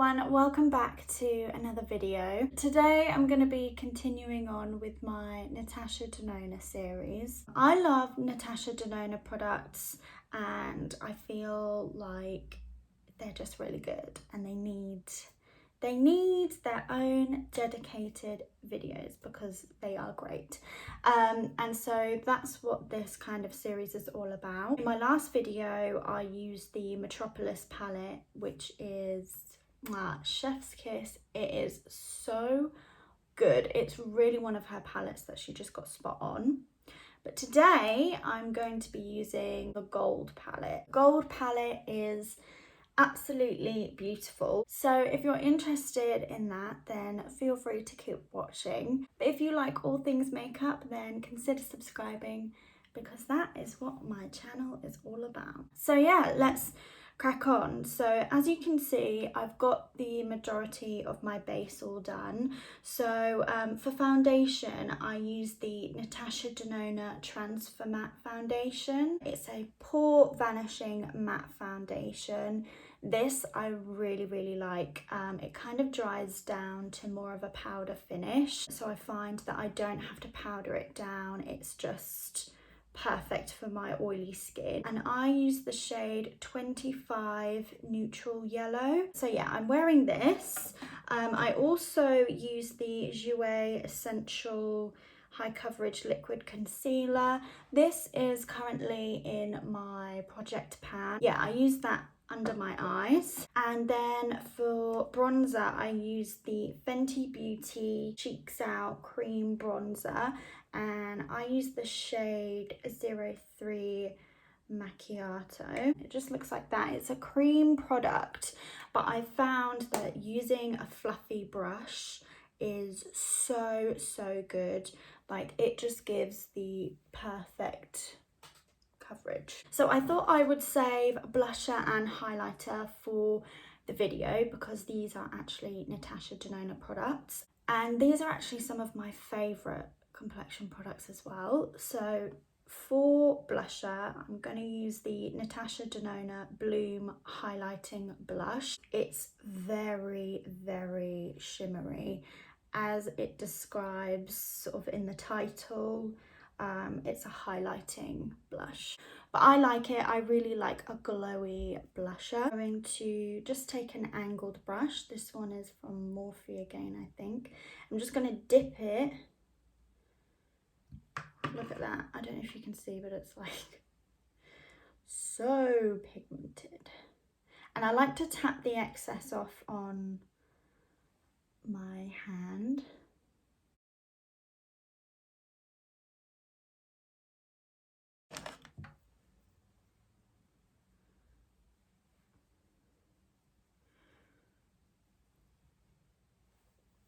everyone, welcome back to another video. Today I'm going to be continuing on with my Natasha Denona series. I love Natasha Denona products and I feel like they're just really good and they need their own dedicated videos because they are great. And so that's what this kind of series is all about. In my last video I used the Metropolis palette, which is chef's kiss. It is so good. It's really one of her palettes that she just got spot on. But today I'm going to be using the gold palette. Gold palette is absolutely beautiful. So if you're interested in that, then feel free to keep watching. But if you like all things makeup, then consider subscribing because that is what my channel is all about. So yeah, let's crack on. So as you can see, I've got the majority of my base all done. So for foundation, I use the Natasha Denona Transfer Matte Foundation. It's a pore vanishing matte foundation. This I really like. It kind of dries down to more of a powder finish, so I find that I don't have to powder it down. It's just perfect for my oily skin, and I use the shade 25 Neutral Yellow. So yeah, I'm wearing this. I also use the Jouer Essential High Coverage Liquid Concealer. This is currently in my project pan. Yeah, I use that under my eyes. And then for bronzer, I use the Fenty Beauty Cheeks Out Cream Bronzer, and I use the shade 03 Macchiato. It just looks like that. It's a cream product, but I found that using a fluffy brush is so good. Like, it just gives the perfect coverage. So I thought I would save blusher and highlighter for the video because these are actually Natasha Denona products, and these are actually some of my favorite complexion products as well. So for blusher, I'm going to use the Natasha Denona Bloom Highlighting Blush. It's very shimmery, as it describes sort of in the title. It's a highlighting blush, but I like it. I really like a glowy blusher. I'm going to just take an angled brush. This one is from Morphe again, I think. I'm just going to dip it. Look at that. I don't know if you can see, but it's like so pigmented. And I like to tap the excess off on my hand.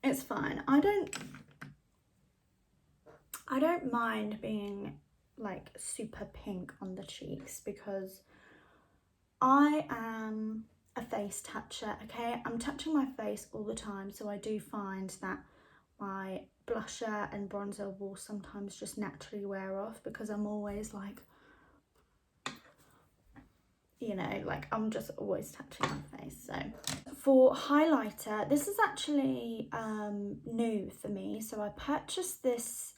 It's fine. I don't mind being like super pink on the cheeks because I am a face toucher, okay? I'm touching my face all the time, so I do find that my blusher and bronzer will sometimes just naturally wear off because I'm always like, you know, like I'm just always touching my face. So for highlighter, this is actually new for me. So I purchased this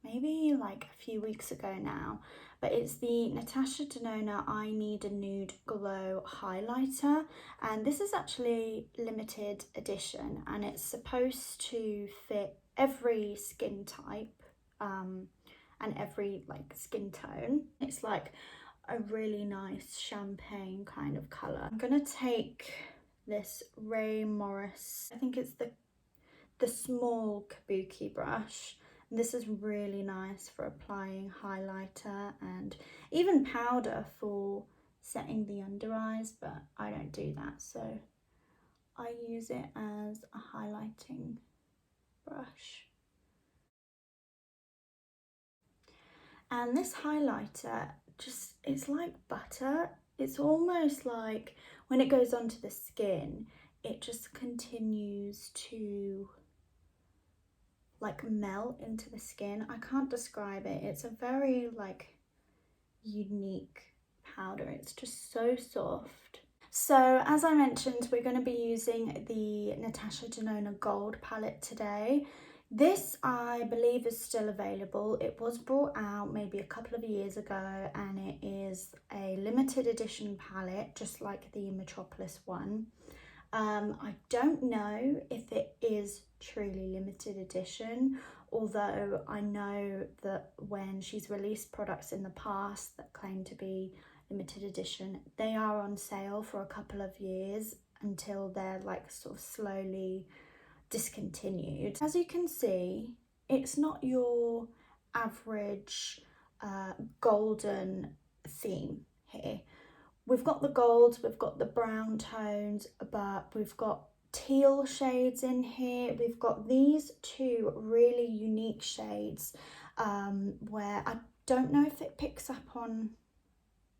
maybe like a few weeks ago now, but it's the Natasha Denona I Need a Nude Glow highlighter, and this is actually limited edition and it's supposed to fit every skin type and every like skin tone. It's like a really nice champagne kind of colour. I'm gonna take this Ray Morris, I think it's the small kabuki brush. And this is really nice for applying highlighter and even powder for setting the under eyes, but I don't do that, so I use it as a highlighting brush. And this highlighter just, it's like butter. It's almost like when it goes onto the skin, it just continues to like melt into the skin. I can't describe it. It's a very like unique powder. It's just so soft. So as I mentioned, we're going to be using the Natasha Denona Gold palette today. This, I believe, is still available. It was brought out maybe a couple of years ago, and it is a limited edition palette, just like the Metropolis one. I don't know if it is truly limited edition, although I know that when she's released products in the past that claim to be limited edition, they are on sale for a couple of years until they're like sort of slowly discontinued. As you can see, it's not your average golden theme here. We've got the golds, we've got the brown tones, but we've got teal shades in here. We've got these two really unique shades where I don't know if it picks up on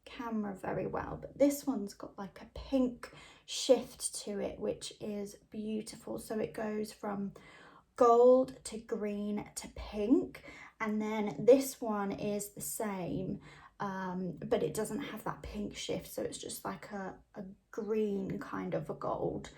camera very well, but this one's got like a pink shift to it, which is beautiful. So it goes from gold to green to pink, and then this one is the same, but it doesn't have that pink shift, so it's just like a green kind of a gold.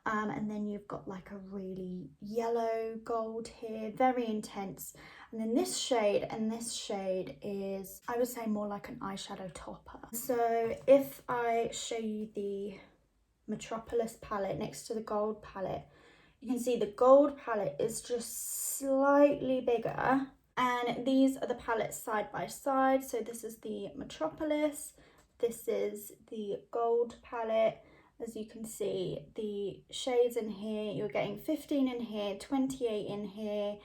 And then you've got like a really yellow gold here, very intense. And then this shade and this shade is, I would say, more like an eyeshadow topper. So if I show you the Metropolis palette next to the gold palette, you can see the gold palette is just slightly bigger, and these are the palettes side by side. So this is the Metropolis, this is the gold palette. As you can see, the shades in here, you're getting 15 in here, 28 in here.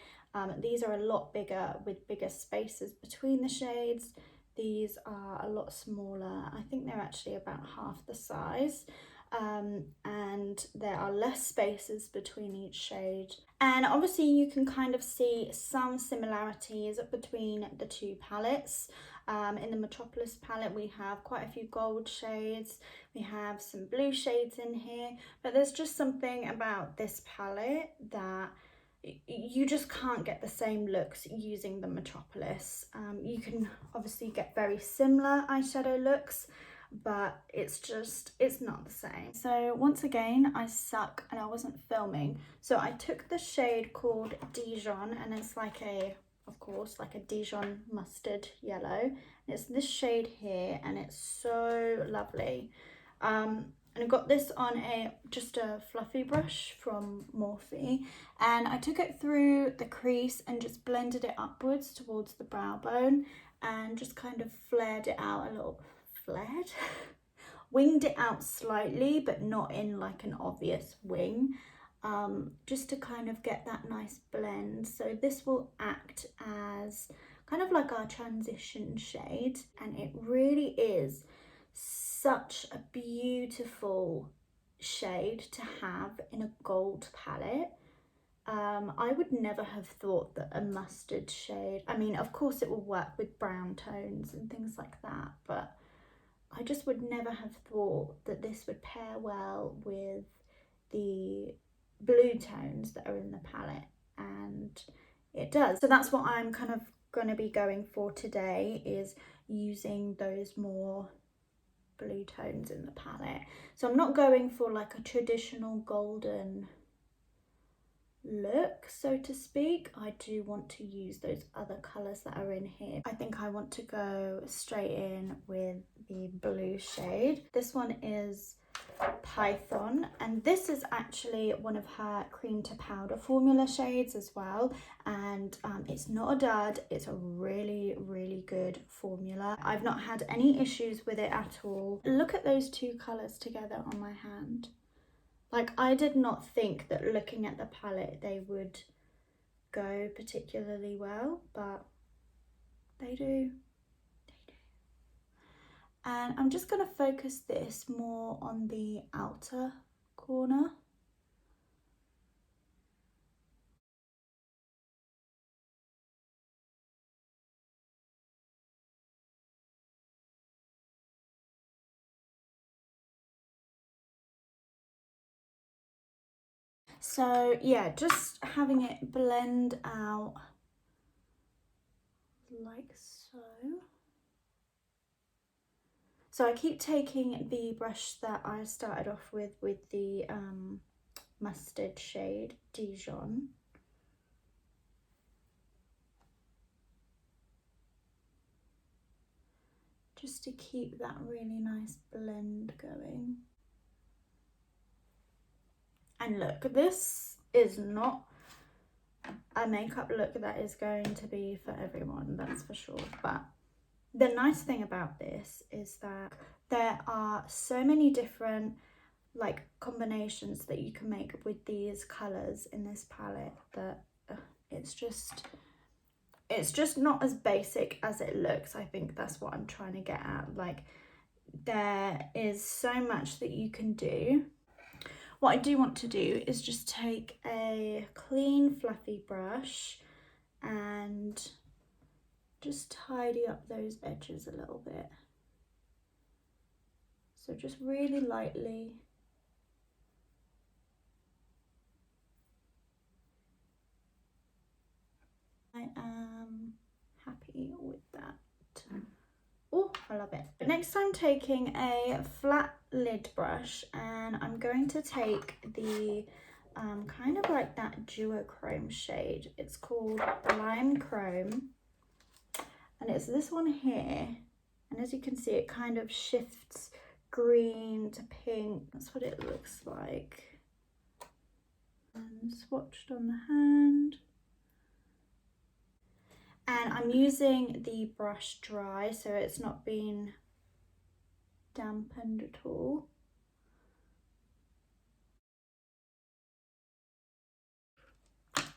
These are a lot bigger with bigger spaces between the shades. These are a lot smaller. I think they're actually about half the size. And there are less spaces between each shade. And obviously you can kind of see some similarities between the two palettes. In the Metropolis palette we have quite a few gold shades, we have some blue shades in here, but there's just something about this palette that you just can't get the same looks using the Metropolis. You can obviously get very similar eyeshadow looks, but it's not the same. So once again, I suck and I wasn't filming. So I took the shade called Dijon, and it's like of course, like a Dijon mustard yellow. And it's this shade here, and it's so lovely. And I got this on just a fluffy brush from Morphe, and I took it through the crease and just blended it upwards towards the brow bone and just kind of flared it out a little. Winged it out slightly, but not in like an obvious wing, just to kind of get that nice blend. So this will act as kind of like our transition shade, and it really is such a beautiful shade to have in a gold palette. I would never have thought that a mustard shade, I mean, of course it will work with brown tones and things like that, but I just would never have thought that this would pair well with the blue tones that are in the palette, and it does. So that's what I'm kind of going to be going for today, is using those more blue tones in the palette. So I'm not going for like a traditional golden look, so to speak. I do want to use those other colours that are in here. I think I want to go straight in with the blue shade. This one is Python, and this is actually one of her cream to powder formula shades as well, and it's not a dud. It's a really good formula. I've not had any issues with it at all. Look at those two colours together on my hand. Like, I did not think that looking at the palette they would go particularly well, but they do. And I'm just going to focus this more on the outer corner. So yeah, just having it blend out like so. So I keep taking the brush that I started off with the mustard shade, Dijon. Just to keep that really nice blend going. And look, this is not a makeup look that is going to be for everyone, that's for sure. But the nice thing about this is that there are so many different like combinations that you can make with these colors in this palette that it's just not as basic as it looks. I think that's what I'm trying to get at. Like, there is so much that you can do. What I do want to do is just take a clean fluffy brush and just tidy up those edges a little bit. So just really lightly. I am happy with that. Oh, I love it. But next I'm taking a flat lid brush and I'm going to take the kind of like that duochrome shade. It's called Lime Chrome and it's this one here. And as you can see, it kind of shifts green to pink. That's what it looks like. And swatched on the hand. And I'm using the brush dry, so it's not been dampened at all.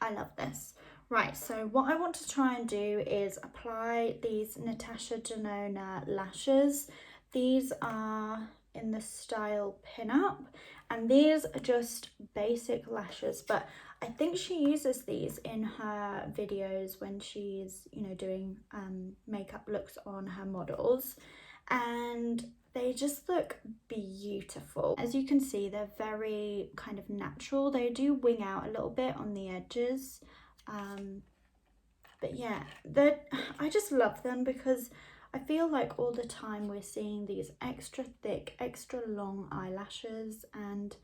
I love this. Right, so what I want to try and do is apply these Natasha Denona lashes. These are in the style Pin-Up, and these are just basic lashes, but I think she uses these in her videos when she's, you know, doing makeup looks on her models, and they just look beautiful. As you can see, they're very kind of natural. They do wing out a little bit on the edges, but yeah, I just love them because I feel like all the time we're seeing these extra thick, extra long eyelashes, and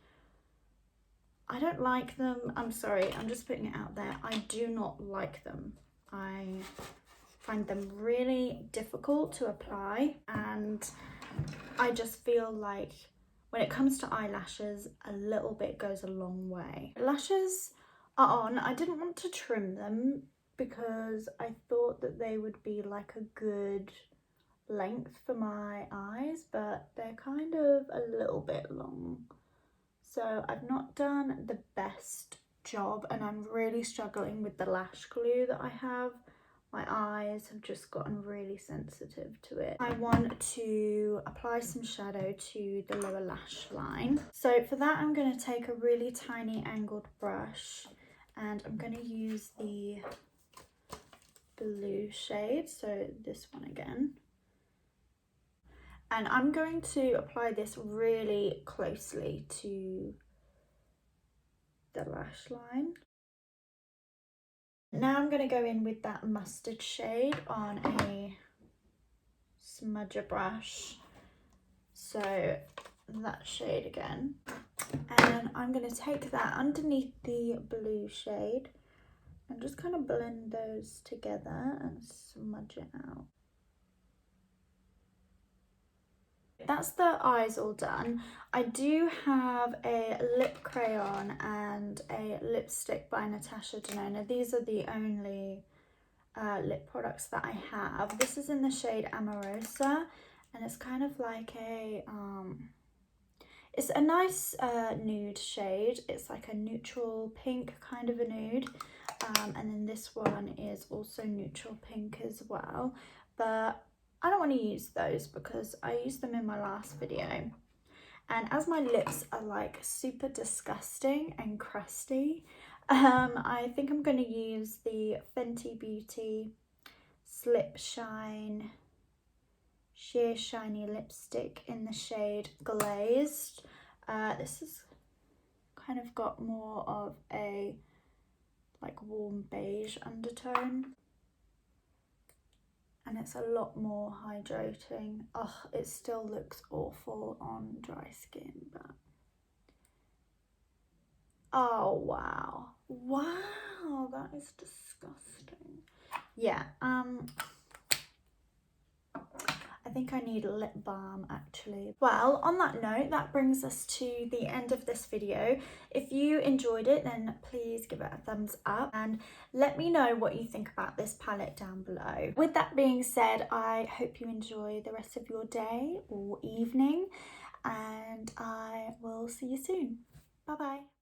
I don't like them. I'm sorry, I'm just putting it out there. I do not like them. I find them really difficult to apply, and I just feel like when it comes to eyelashes, a little bit goes a long way. Lashes are on. I didn't want to trim them because I thought that they would be like a good length for my eyes, but they're kind of a little bit long. So I've not done the best job, and I'm really struggling with the lash glue that I have. My eyes have just gotten really sensitive to it. I want to apply some shadow to the lower lash line. So for that, I'm going to take a really tiny angled brush and I'm going to use the blue shade, so this one again. And I'm going to apply this really closely to the lash line. Now I'm going to go in with that mustard shade on a smudger brush. So that shade again. And I'm going to take that underneath the blue shade and just kind of blend those together and smudge it out. That's the eyes all done. I do have a lip crayon and a lipstick by Natasha Denona. These are the only lip products that I have. This is in the shade Amorosa, and it's kind of like a it's a nice nude shade. It's like a neutral pink kind of a nude, and then this one is also neutral pink as well, but I don't want to use those because I used them in my last video. And as my lips are like super disgusting and crusty, I think I'm going to use the Fenty Beauty Slip Shine Sheer Shiny Lipstick in the shade Glazed. This has kind of got more of a like warm beige undertone. and it's a lot more hydrating. Oh, it still looks awful on dry skin, but oh wow, wow, that is disgusting. Yeah, I think I need a lip balm actually. Well, on that note, that brings us to the end of this video. If you enjoyed it, then please give it a thumbs up and let me know what you think about this palette down below. With that being said, I hope you enjoy the rest of your day or evening, and I will see you soon. Bye bye.